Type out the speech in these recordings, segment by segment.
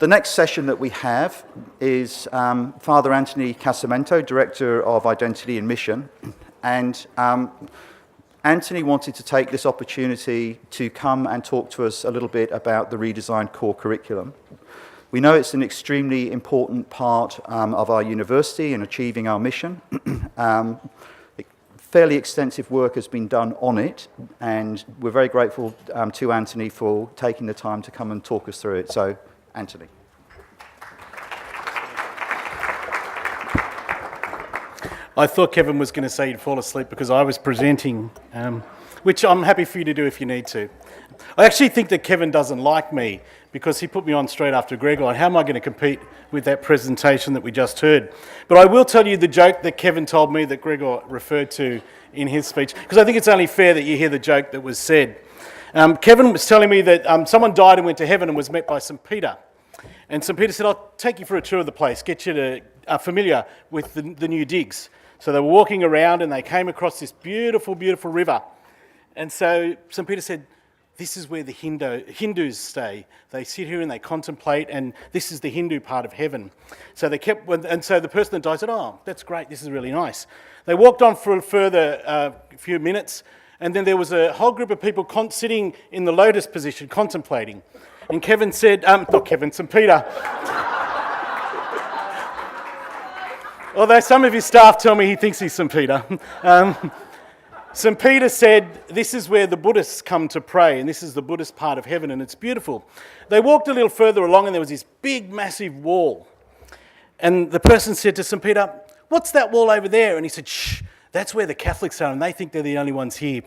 The next session that we have is Father Anthony Casamento, Director of Identity and Mission, and Anthony wanted to take this opportunity to come and talk to us a little bit about the redesigned core curriculum. We know it's an extremely important part of our university in achieving our mission. Fairly extensive work has been done on it, and we're very grateful to Anthony for taking the time to come and talk us through it. So, Anthony. I thought Kevin was going to say he'd fall asleep because I was presenting, which I'm happy for you to do if you need to. I actually think that Kevin doesn't like me because he put me on straight after Gregor. How am I going to compete with that presentation that we just heard? But I will tell you the joke that Kevin told me that Gregor referred to in his speech, because I think it's only fair that you hear the joke that was said. Kevin was telling me that someone died and went to heaven and was met by St. Peter. And St. Peter said, I'll take you for a tour of the place, get you to familiar with the new digs. So they were walking around and they came across this beautiful, beautiful river. And so St. Peter said, this is where the Hindus stay. They sit here and they contemplate, and this is the Hindu part of heaven. So they kept, and so the person that died said, oh, that's great, this is really nice. They walked on for a further few minutes, and then there was a whole group of people sitting in the lotus position, contemplating. And Kevin said, not Kevin, St. Peter. Although some of his staff tell me he thinks he's St. Peter. St. Peter said, this is where the Buddhists come to pray, and this is the Buddhist part of heaven, and it's beautiful. They walked a little further along, and there was this big, massive wall. And the person said to St. Peter, what's that wall over there? And he said, shh, that's where the Catholics are, and they think they're the only ones here.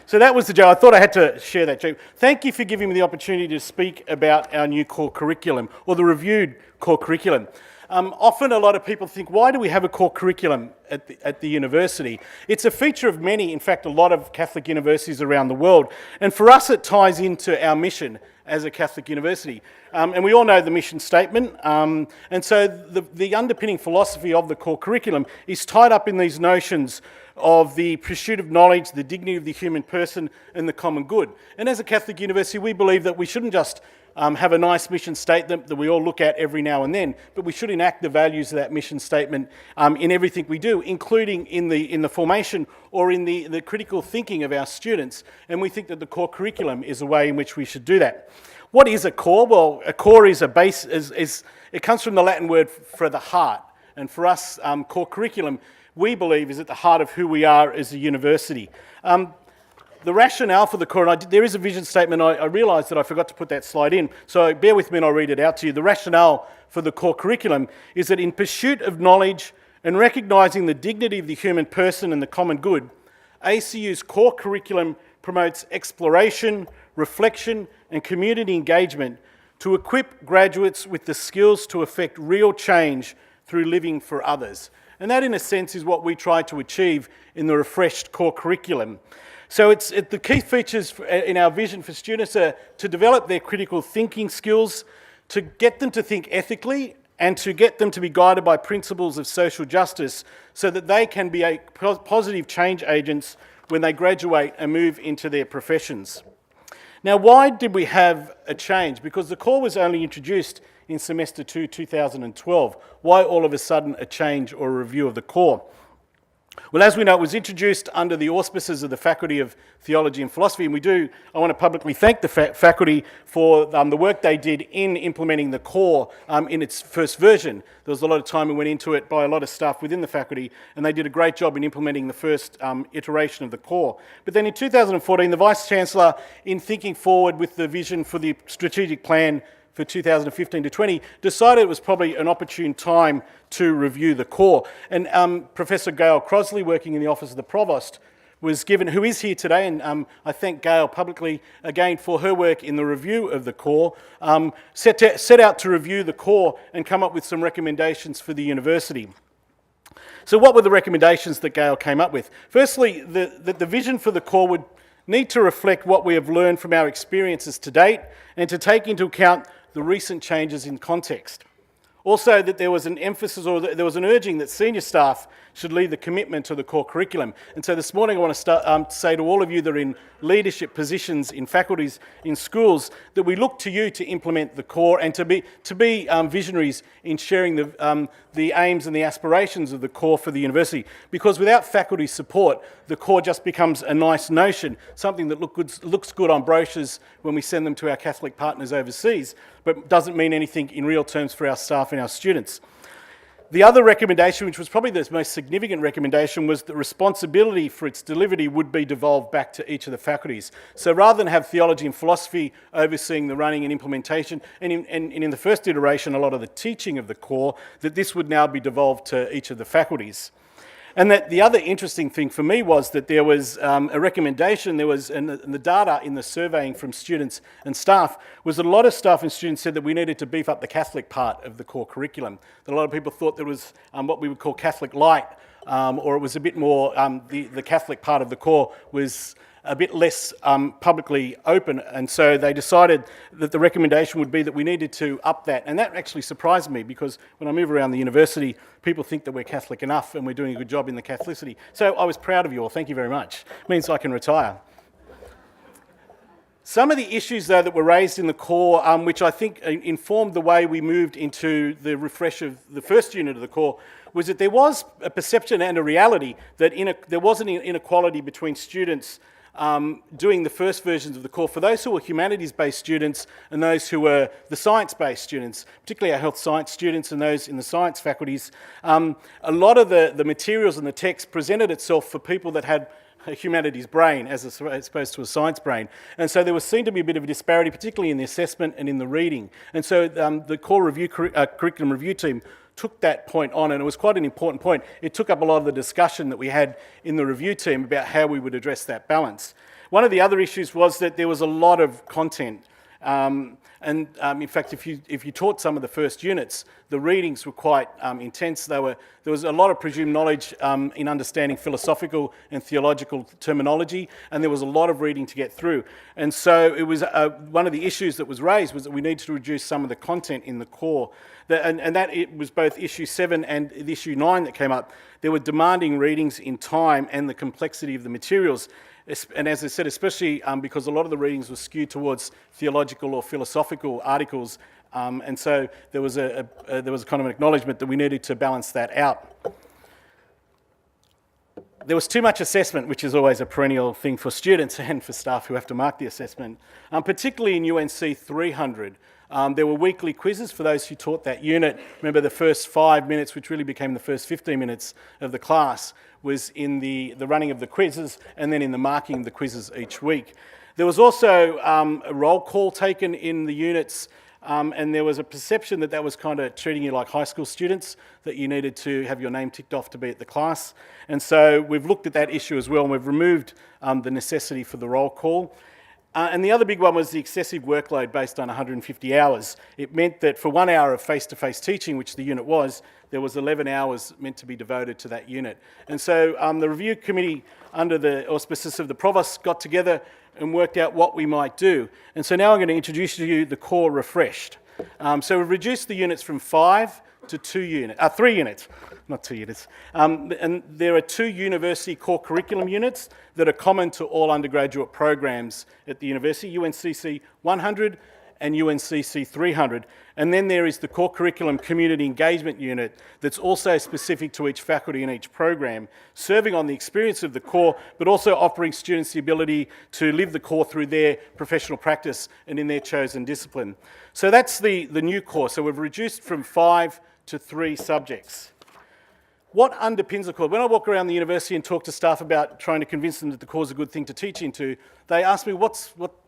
So that was the joke. I thought I had to share that joke. Thank you for giving me the opportunity to speak about our new core curriculum, or the reviewed core curriculum. Often a lot of people think, why do we have a core curriculum at the university? It's a feature of many, in fact, a lot of Catholic universities around the world. And for us, it ties into our mission as a Catholic university. And we all know the mission statement. And so the underpinning philosophy of the core curriculum is tied up in these notions of the pursuit of knowledge, the dignity of the human person, and the common good. And as a Catholic university, we believe that we shouldn't just have a nice mission statement that we all look at every now and then, but we should enact the values of that mission statement in everything we do, including in the formation or in the critical thinking of our students. And we think that the core curriculum is a way in which we should do that. What is a core? Well, a core is a base. It comes from the Latin word for the heart, and for us, core curriculum, we believe, is at the heart of who we are as a university. The rationale for the core, and there is a vision statement, I realised that I forgot to put that slide in, so bear with me and I'll read it out to you. The rationale for the core curriculum is that in pursuit of knowledge and recognising the dignity of the human person and the common good, ACU's core curriculum promotes exploration, reflection and community engagement to equip graduates with the skills to effect real change through living for others. And that, in a sense, is what we try to achieve in the refreshed core curriculum. So the key features in our vision for students are to develop their critical thinking skills, to get them to think ethically, and to get them to be guided by principles of social justice so that they can be positive change agents when they graduate and move into their professions. Now, why did we have a change? Because the core was only introduced in semester 2, 2012. Why all of a sudden a change or a review of the core? Well, as we know, it was introduced under the auspices of the Faculty of Theology and Philosophy, and I want to publicly thank the faculty for the work they did in implementing the core in its first version. There was a lot of time that went into it by a lot of staff within the faculty, and they did a great job in implementing the first iteration of the core. But then in 2014, the Vice-Chancellor, in thinking forward with the vision for the strategic plan for 2015 to 20, decided it was probably an opportune time to review the core. And Professor Gail Crosley, working in the Office of the Provost, was given, who is here today, and I thank Gail publicly again for her work in the review of the core, set out to review the core and come up with some recommendations for the university. So what were the recommendations that Gail came up with? Firstly, the vision for the core would need to reflect what we have learned from our experiences to date and to take into account the recent changes in context. Also, that there was an emphasis or there was an urging that senior staff should lead the commitment to the core curriculum. And so this morning I want to say to all of you that are in leadership positions in faculties, in schools, that we look to you to implement the core and to be visionaries in sharing the aims and the aspirations of the core for the university. Because without faculty support, the core just becomes a nice notion, something that looks good on brochures when we send them to our Catholic partners overseas, but doesn't mean anything in real terms for our staff and our students. The other recommendation, which was probably the most significant recommendation, was that responsibility for its delivery would be devolved back to each of the faculties. So rather than have theology and philosophy overseeing the running and implementation, and in the first iteration, a lot of the teaching of the core, that this would now be devolved to each of the faculties. And that the other interesting thing for me was that there was a recommendation, and the data in the surveying from students and staff was that a lot of staff and students said that we needed to beef up the Catholic part of the core curriculum. That a lot of people thought there was what we would call Catholic light, or it was a bit more, the Catholic part of the core was a bit less publicly open, and so they decided that the recommendation would be that we needed to up that. And that actually surprised me, because when I move around the university, people think that we're Catholic enough and we're doing a good job in the Catholicity. So I was proud of you all. Thank you very much. It means I can retire. Some of the issues, though, that were raised in the core, which I think informed the way we moved into the refresh of the first unit of the core, was that there was a perception and a reality that there was an inequality between students doing the first versions of the core for those who were humanities-based students and those who were the science-based students, particularly our health science students and those in the science faculties. A lot of the materials and the text presented itself for people that had a humanities brain as opposed to a science brain. And so there was seen to be a bit of a disparity, particularly in the assessment and in the reading. And so the core review curriculum review team took that point on, and it was quite an important point. It took up a lot of the discussion that we had in the review team about how we would address that balance. One of the other issues was that there was a lot of content. In fact, if you taught some of the first units, the readings were quite intense. There was a lot of presumed knowledge in understanding philosophical and theological terminology, and there was a lot of reading to get through. And so it was one of the issues that was raised was that we needed to reduce some of the content in the core. And that it was both issue 7 and issue 9 that came up. There were demanding readings in time and the complexity of the materials. And as I said, especially because a lot of the readings were skewed towards theological or philosophical articles, and so there was a kind of an acknowledgement that we needed to balance that out. There was too much assessment, which is always a perennial thing for students and for staff who have to mark the assessment, particularly in UNC 300. There were weekly quizzes for those who taught that unit. Remember, the first 5 minutes, which really became the first 15 minutes of the class, was in the running of the quizzes and then in the marking of the quizzes each week. There was also a roll call taken in the units, and there was a perception that that was kind of treating you like high school students, that you needed to have your name ticked off to be at the class. And so we've looked at that issue as well, and we've removed the necessity for the roll call. And the other big one was the excessive workload based on 150 hours. It meant that for 1 hour of face-to-face teaching, which the unit was, there was 11 hours meant to be devoted to that unit. And so the review committee under the auspices of the provost got together and worked out what we might do. And so now I'm going to introduce to you the core refreshed. So we've reduced the units from 5 to 3 units, not 2 units. And there are 2 university core curriculum units that are common to all undergraduate programs at the university, UNCC 100 and UNCC 300. And then there is the core curriculum community engagement unit that's also specific to each faculty and each program, serving on the experience of the core, but also offering students the ability to live the core through their professional practice and in their chosen discipline. So that's the new core. So we've reduced from 5 to 3 subjects. What underpins the core? When I walk around the university and talk to staff about trying to convince them that the core is a good thing to teach into, they ask me what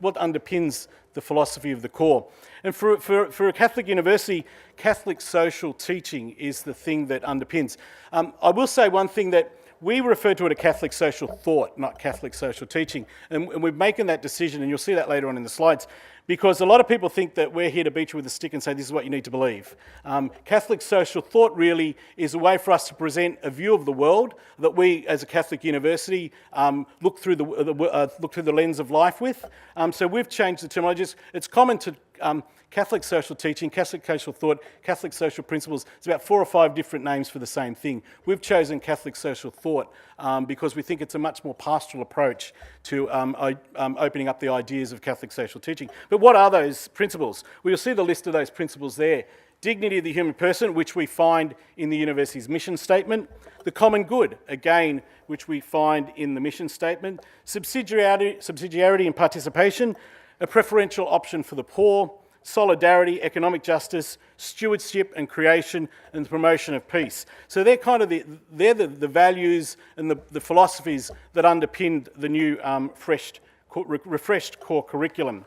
underpins the philosophy of the core. And for a Catholic university, Catholic social teaching is the thing that underpins. I will say one thing, that we refer to it as Catholic social thought, not Catholic social teaching. And we're making that decision, and you'll see that later on in the slides, because a lot of people think that we're here to beat you with a stick and say this is what you need to believe. Catholic social thought really is a way for us to present a view of the world that we, as a Catholic university, look through the lens of life with. So we've changed the terminology. It's common to Catholic social teaching, Catholic social thought, Catholic social principles. It's about 4 or 5 different names for the same thing. We've chosen Catholic social thought because we think it's a much more pastoral approach to opening up the ideas of Catholic social teaching. But what are those principles? Well, you'll see the list of those principles there. Dignity of the human person, which we find in the university's mission statement. The common good, again, which we find in the mission statement. Subsidiarity and participation. A preferential option for the poor. Solidarity, economic justice, stewardship and creation, and the promotion of peace. So they're kind of the values and the philosophies that underpinned the new refreshed core curriculum.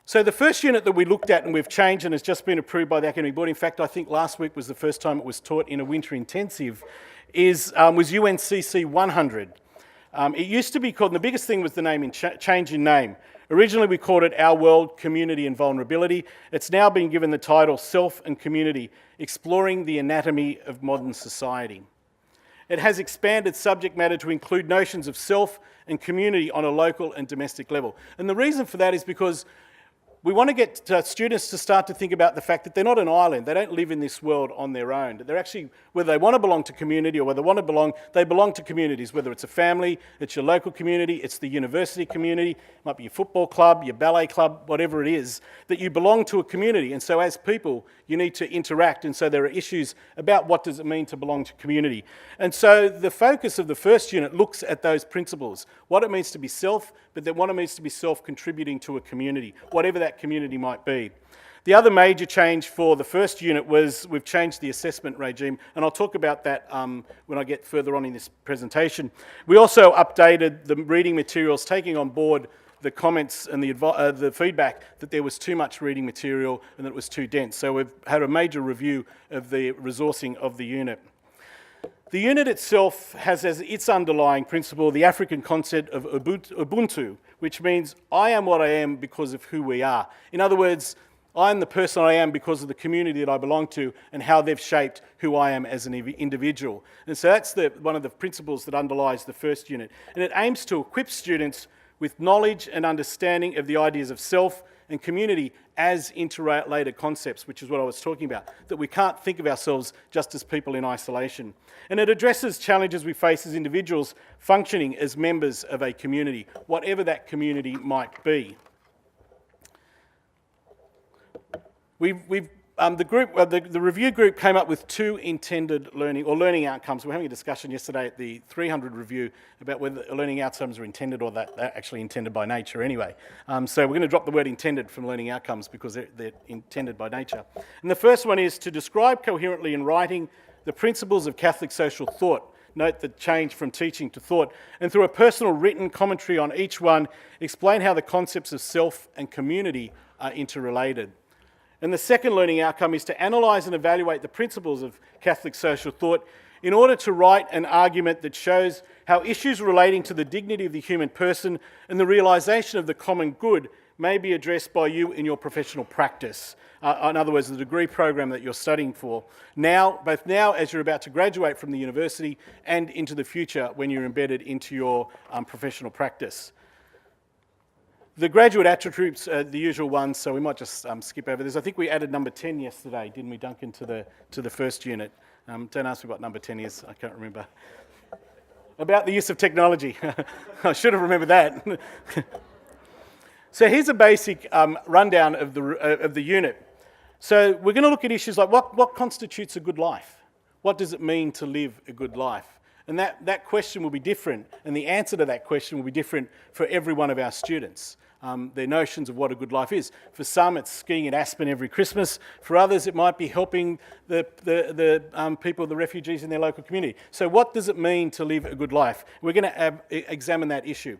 So the first unit that we looked at and we've changed and has just been approved by the Academic Board, in fact I think last week was the first time it was taught in a winter intensive, was UNCC 100. It used to be called, and the biggest thing was the change in name. Originally we called it Our World, Community and Vulnerability. It's now been given the title Self and Community, Exploring the Anatomy of Modern Society. It has expanded subject matter to include notions of self and community on a local and domestic level. And the reason for that is because we want to get students to start to think about the fact that they're not an island. They don't live in this world on their own. They're actually, whether they want to belong to community or whether they belong to communities, whether it's a family, it's your local community, it's the university community, it might be your football club, your ballet club, whatever it is, that you belong to a community. And so as people, you need to interact. And so there are issues about what does it mean to belong to community. And so the focus of the first unit looks at those principles, what it means to be self, but then what it means to be self-contributing to a community, whatever that community might be. The other major change for the first unit was we've changed the assessment regime, and I'll talk about that when I get further on in this presentation. We also updated the reading materials, taking on board the comments and the feedback that there was too much reading material and that it was too dense. So we've had a major review of the resourcing of the unit. The unit itself has as its underlying principle the African concept of Ubuntu, which means I am what I am because of who we are. In other words, I am the person I am because of the community that I belong to and how they've shaped who I am as an individual. And so that's one of the principles that underlies the first unit. And it aims to equip students with knowledge and understanding of the ideas of self and community as interrelated concepts, which is what I was talking about, that we can't think of ourselves just as people in isolation. And it addresses challenges we face as individuals functioning as members of a community, whatever that community might be. The review group came up with 2 intended learning outcomes. We were having a discussion yesterday at the 300 review about whether learning outcomes are intended or that they're actually intended by nature anyway. So we're going to drop the word intended from learning outcomes because they're intended by nature. And the first one is to describe coherently in writing the principles of Catholic social thought. Note the change from teaching to thought. And through a personal written commentary on each one, explain how the concepts of self and community are interrelated. And the second learning outcome is to analyse and evaluate the principles of Catholic social thought in order to write an argument that shows how issues relating to the dignity of the human person and the realisation of the common good may be addressed by you in your professional practice. In other words, the degree program that you're studying for both now as you're about to graduate from the university and into the future when you're embedded into your professional practice. The graduate attributes are the usual ones, so we might just skip over this. I think we added number 10 yesterday, didn't we, Duncan, to the first unit? Don't ask me what number 10 is, I can't remember. About the use of technology. I should have remembered that. So here's a basic rundown of the unit. So we're going to look at issues like what constitutes a good life? What does it mean to live a good life? And that question will be different, and the answer to that question will be different for every one of our students. Their notions of what a good life is. For some, it's skiing at Aspen every Christmas. For others, it might be helping the people, the refugees in their local community. So what does it mean to live a good life? We're going to examine that issue.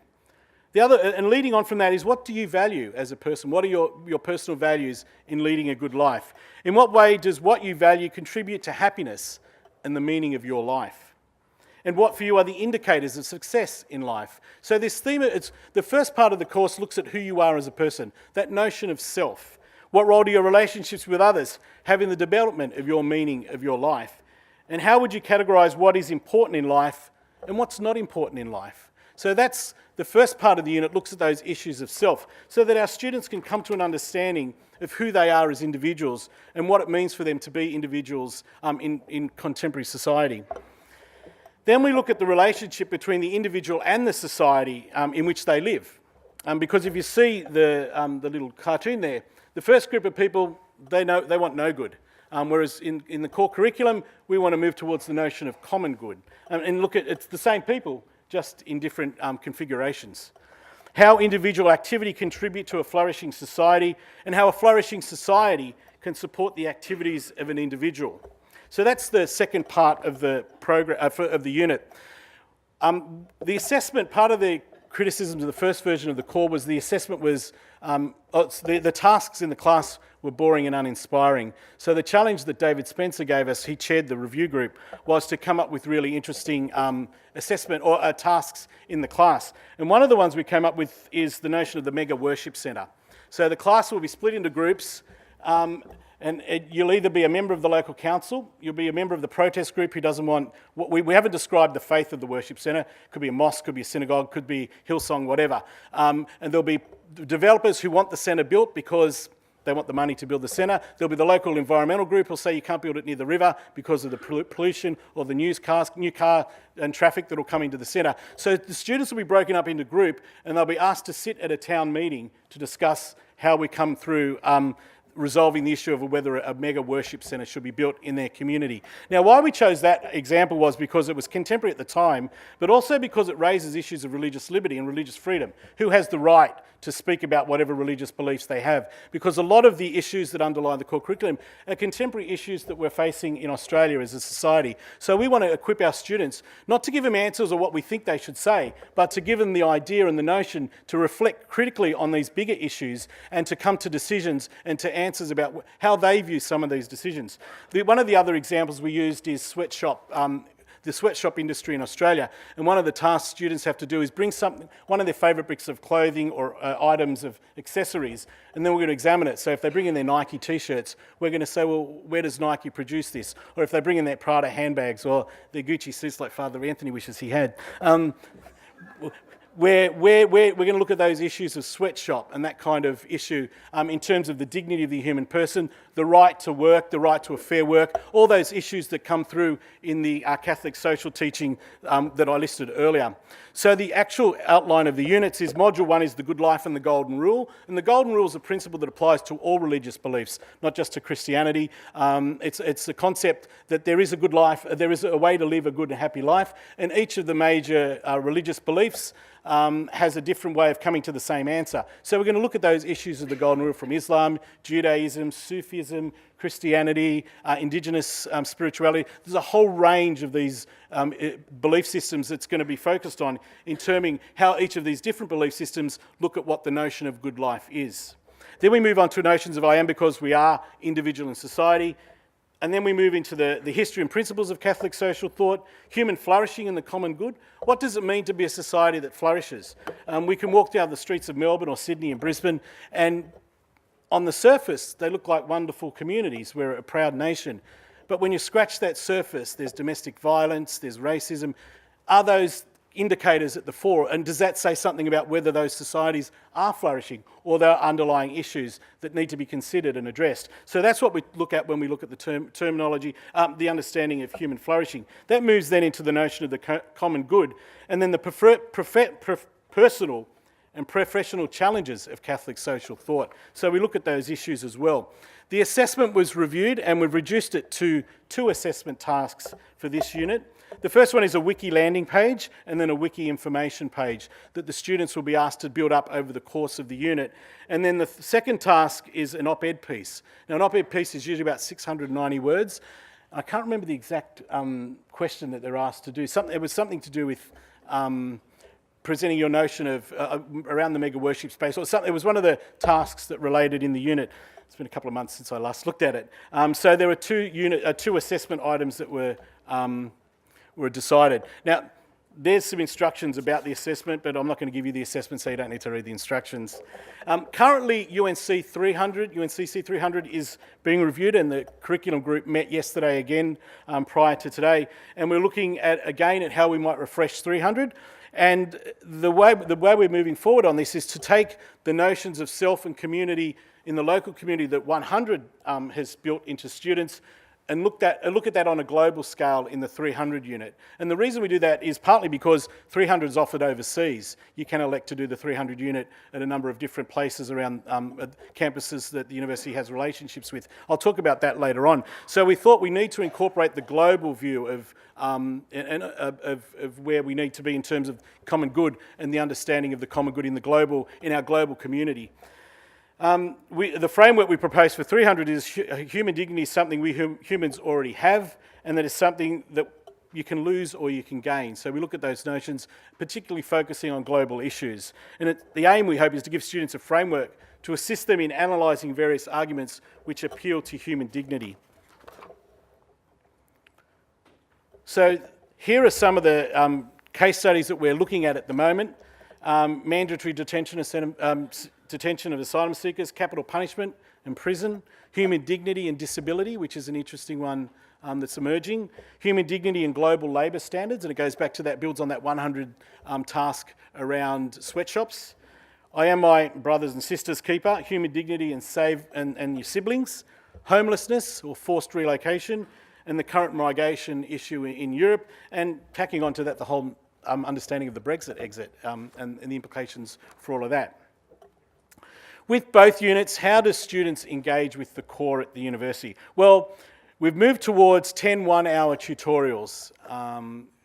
And leading on from that is, what do you value as a person? What are your personal values in leading a good life? In what way does what you value contribute to happiness and the meaning of your life? And what for you are the indicators of success in life? So this theme, the first part of the course looks at who you are as a person, that notion of self. What role do your relationships with others have in the development of your meaning of your life? And how would you categorise what is important in life and what's not important in life? So that's the first part of the unit, looks at those issues of self, so that our students can come to an understanding of who they are as individuals and what it means for them to be individuals in contemporary society. Then we look at the relationship between the individual and the society in which they live. Because if you see the little cartoon there, the first group of people, they want no good. Whereas in the core curriculum, we want to move towards the notion of common good. And look at, it's the same people, just in different configurations. How individual activity contribute to a flourishing society, and how a flourishing society can support the activities of an individual. So that's the second part of the program of the unit. The assessment, part of the criticisms of the first version of the core was the assessment was, the tasks in the class were boring and uninspiring. So the challenge that David Spencer gave us, he chaired the review group, was to come up with really interesting assessment or tasks in the class. And one of the ones we came up with is the notion of the mega worship centre. So the class will be split into groups, and you'll either be a member of the local council, you'll be a member of the protest group who doesn't want, we haven't described the faith of the worship centre, could be a mosque, could be a synagogue, could be Hillsong, whatever. And there'll be developers who want the centre built because they want the money to build the centre. There'll be the local environmental group who'll say you can't build it near the river because of the pollution or the new car and traffic that'll come into the centre. So the students will be broken up into group and they'll be asked to sit at a town meeting to discuss how we come through resolving the issue of whether a mega worship centre should be built in their community. Now, why we chose that example was because it was contemporary at the time, but also because it raises issues of religious liberty and religious freedom. Who has the right to speak about whatever religious beliefs they have? Because a lot of the issues that underlie the core curriculum are contemporary issues that we're facing in Australia as a society. So we want to equip our students, not to give them answers or what we think they should say, but to give them the idea and the notion to reflect critically on these bigger issues and to come to decisions and to answers about how they view some of these decisions. One of the other examples we used is the sweatshop industry in Australia. And one of the tasks students have to do is bring one of their favourite bits of clothing or items of accessories, and then we're going to examine it. So if they bring in their Nike t-shirts, we're going to say, well, where does Nike produce this? Or if they bring in their Prada handbags or their Gucci suits like Father Anthony wishes he had. We're going to look at those issues of sweatshop and that kind of issue in terms of the dignity of the human person, the right to work, the right to a fair work, all those issues that come through in the Catholic social teaching that I listed earlier. So the actual outline of the units is Module 1 is the good life and the golden rule. And the golden rule is a principle that applies to all religious beliefs, not just to Christianity. It's a concept that there is a good life, there is a way to live a good and happy life, and each of the major religious beliefs has a different way of coming to the same answer. So we're going to look at those issues of the golden rule from Islam, Judaism, Sufism, Christianity, indigenous spirituality. There's a whole range of these belief systems that's going to be focused on in terming how each of these different belief systems look at what the notion of good life is. Then we move on to notions of I am because we are individual in society. And then we move into the history and principles of Catholic social thought, human flourishing and the common good. What does it mean to be a society that flourishes? We can walk down the streets of Melbourne or Sydney and Brisbane, and on the surface, they look like wonderful communities. We're a proud nation. But when you scratch that surface, there's domestic violence, there's racism. Are those indicators at the fore, and does that say something about whether those societies are flourishing or there are underlying issues that need to be considered and addressed? So that's what we look at when we look at the terminology, the understanding of human flourishing. That moves then into the notion of the common good, and then the personal and professional challenges of Catholic social thought. So we look at those issues as well. The assessment was reviewed, and we've reduced it to 2 assessment tasks for this unit. The first one is a wiki landing page and then a wiki information page that the students will be asked to build up over the course of the unit. And then the second task is an op-ed piece. Now, an op-ed piece is usually about 690 words. I can't remember the exact question that they're asked to do. It was something to do with presenting your notion of around the mega worship space or something. It was one of the tasks that related in the unit. It's been a couple of months since I last looked at it. So there were 2 assessment items that were decided. Now, there's some instructions about the assessment, but I'm not going to give you the assessment, so you don't need to read the instructions. Currently, UNCC 300 is being reviewed, and the curriculum group met yesterday again prior to today, and we're looking at how we might refresh 300. And the way we're moving forward on this is to take the notions of self and community in the local community that 100 has built into students and look at that on a global scale in the 300 unit. And the reason we do that is partly because 300 is offered overseas. You can elect to do the 300 unit at a number of different places around campuses that the university has relationships with. I'll talk about that later on. So we thought we need to incorporate the global view of where we need to be in terms of common good and the understanding of the common good in our global community. The framework we propose for 300 is human dignity is something we humans already have, and that is something that you can lose or you can gain. So we look at those notions, particularly focusing on global issues. And the aim, we hope, is to give students a framework to assist them in analysing various arguments which appeal to human dignity. So here are some of the case studies that we're looking at the moment. Mandatory detention of asylum seekers, capital punishment and prison, human dignity and disability, which is an interesting one that's emerging, human dignity and global labour standards, and it goes back to that, builds on that 100 task around sweatshops. I am my brothers and sisters' keeper, human dignity and your siblings, homelessness or forced relocation, and the current migration issue in Europe, and tacking onto that the whole understanding of the Brexit exit and the implications for all of that. With both units, how do students engage with the core at the university? Well, we've moved towards 10 one-hour tutorials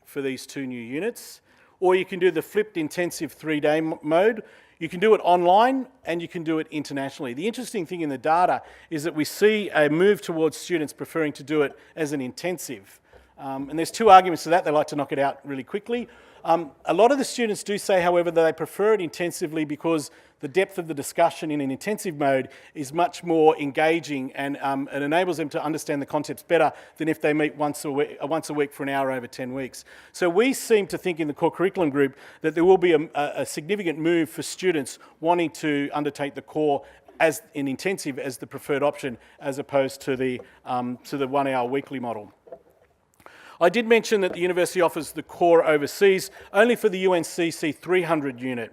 for these two new units, or you can do the flipped intensive 3-day mode. You can do it online and you can do it internationally. The interesting thing in the data is that we see a move towards students preferring to do it as an intensive. And there's two arguments to that. They like to knock it out really quickly. A lot of the students do say, however, that they prefer it intensively because the depth of the discussion in an intensive mode is much more engaging and it enables them to understand the concepts better than if they meet once a week for an hour over 10 weeks. So we seem to think in the core curriculum group that there will be a significant move for students wanting to undertake the core as an intensive as the preferred option as opposed to the 1 hour weekly model. I did mention that the university offers the core overseas only for the UNCC 300 unit.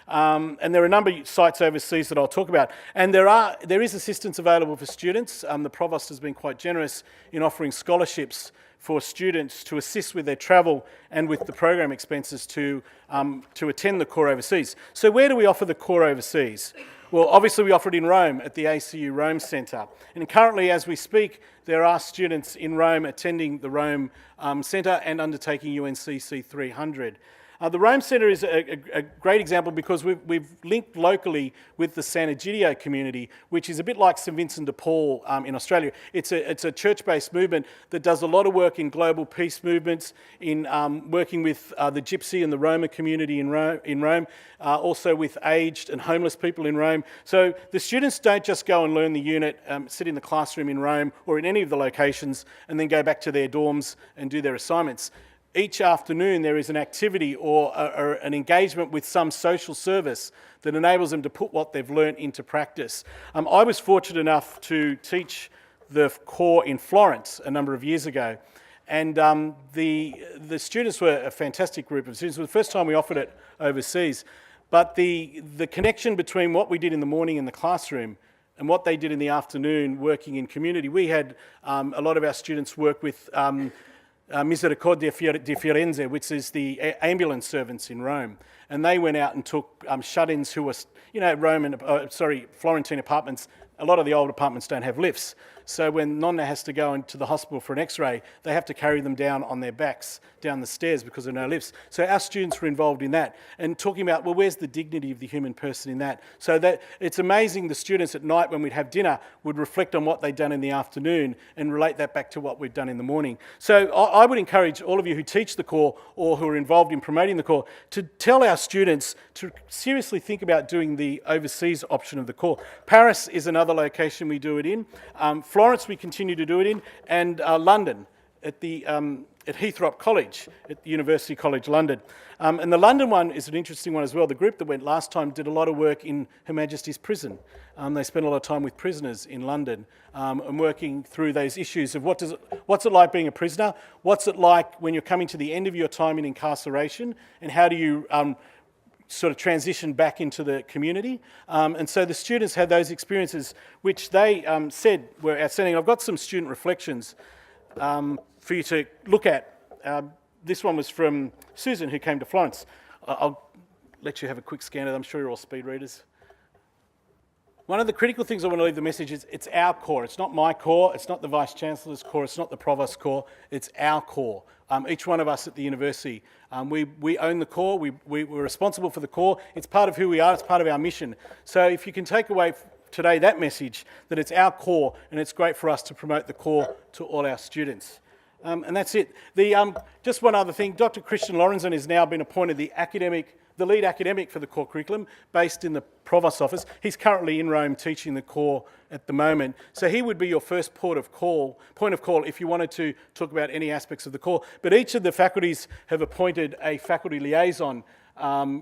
And there are a number of sites overseas that I'll talk about. And there is assistance available for students. The Provost has been quite generous in offering scholarships for students to assist with their travel and with the program expenses to attend the core overseas. So where do we offer the core overseas? Well, obviously we offer it in Rome at the ACU Rome Centre. And currently, as we speak, there are students in Rome attending the Rome Centre and undertaking UNCC 300. The Rome Centre is a great example because we've linked locally with the San Egidio community, which is a bit like St Vincent de Paul in Australia. It's a church-based movement that does a lot of work in global peace movements, in working with the Gypsy and the Roma community in Rome, also with aged and homeless people in Rome. So the students don't just go and learn the unit, sit in the classroom in Rome or in any of the locations and then go back to their dorms and do their assignments. Each afternoon there is an activity or an engagement with some social service that enables them to put what they've learnt into practice. I was fortunate enough to teach the core in Florence a number of years ago, and the students were a fantastic group of students. It was the first time we offered it overseas, but the connection between what we did in the morning in the classroom and what they did in the afternoon working in community, we had a lot of our students work with Misericordia di Firenze, which is the ambulance servants in Rome, and they went out and took shut-ins who were, Florentine apartments. A lot of the old apartments don't have lifts, so when Nonna has to go into the hospital for an X-ray, they have to carry them down on their backs down the stairs because there are no lifts. So our students were involved in that and talking about, well, where's the dignity of the human person in that? So that it's amazing the students at night when we'd have dinner would reflect on what they'd done in the afternoon and relate that back to what we'd done in the morning. So I would encourage all of you who teach the core or who are involved in promoting the core to tell our students to seriously think about doing the overseas option of the core. Paris is another location we do it in. Florence we continue to do it in, and London at the at Heathrow College, at the University College London. And the London one is an interesting one as well. The group that went last time did a lot of work in Her Majesty's Prison. They spent a lot of time with prisoners in London and working through those issues of what's it like being a prisoner, what's it like when you're coming to the end of your time in incarceration, and how do you sort of transition back into the community. And so the students had those experiences, which they said were outstanding. I've got some student reflections for you to look at. This one was from Susan, who came to Florence. I'll let you have a quick scan of it. I'm sure you're all speed readers. One of the critical things I want to leave the message is it's our core. It's not my core. It's not the Vice-Chancellor's core. It's not the Provost's core. It's our core. Each one of us at the university, we own the core. We're responsible for the core. It's part of who we are. It's part of our mission. So if you can take away today that message, that it's our core, and it's great for us to promote the core to all our students. And that's it. Just one other thing. Dr. Christian Lorenzen has now been appointed the lead academic for the core curriculum, based in the Provost's office. He's currently in Rome teaching the core at the moment. So he would be your first point of call if you wanted to talk about any aspects of the core. But each of the faculties have appointed a faculty liaison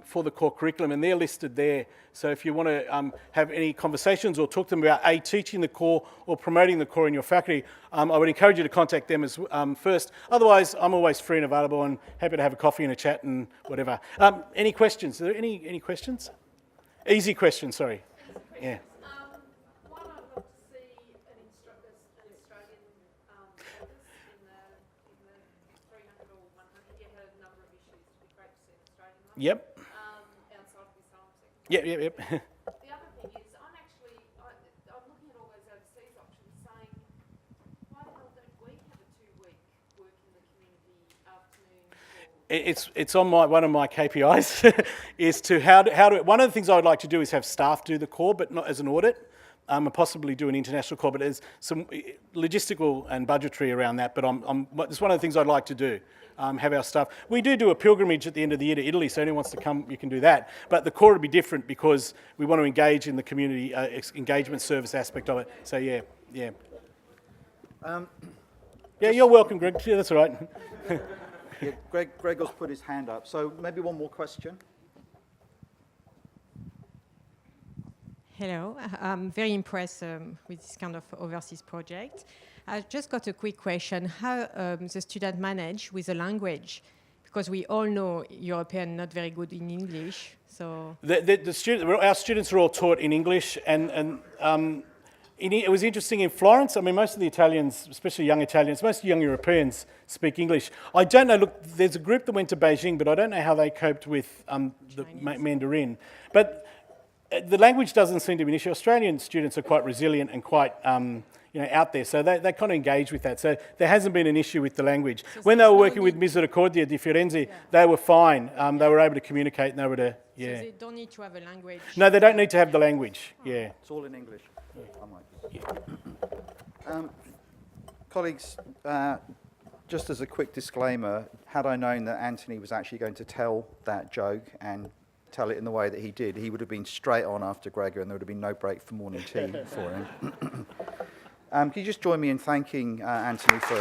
for the core curriculum, and they're listed there. So if you want to have any conversations or talk to them about teaching the core or promoting the core in your faculty, I would encourage you to contact them as first. Otherwise, I'm always free and available and happy to have a coffee and a chat and whatever. Any questions? Are there any questions? Easy questions, sorry. Yeah. Why not look to see an Australian focus in the 300 or 100? You had a number of issues. It would be great to see an Australian one. Yep. Outside of this home sector. Yep. The other thing is, I'm looking at all those overseas options, saying, why the hell don't we have a 2-week work in the community afternoon? It's on one of my KPIs is to how to one of the things I would like to do is have staff do the core, but not as an audit, and possibly do an international core, but there's some logistical and budgetary around that. But it's one of the things I'd like to do. Have our staff. We do a pilgrimage at the end of the year to Italy, so anyone wants to come, you can do that. But the core would be different because we want to engage in the community engagement service aspect of it. So yeah. Yeah, you're welcome, Greg. Yeah, that's all right. Yeah, Gregor's put his hand up. So maybe one more question. Hello, I'm very impressed with this kind of overseas project. I just got a quick question. How the student manage with the language? Because we all know European not very good in English. So our students are all taught in English, and it was interesting in Florence. I mean, most of the Italians, especially young Italians, most young Europeans speak English. I don't know. Look, there's a group that went to Beijing, but I don't know how they coped with the Mandarin. But the language doesn't seem to be an issue. Australian students are quite resilient and quite out there, so they kind of engage with that. So there hasn't been an issue with the language. So when they were working with Misericordia di Firenze, they were fine. They were able to communicate and they were to, yeah. So they don't need to have a language? No, they don't need to have the language, yeah. It's all in English. Colleagues, just as a quick disclaimer, had I known that Anthony was actually going to tell that joke and tell it in the way that he did, he would have been straight on after Gregor and there would have been no break for morning tea for him. Can you just join me in thanking Anthony for...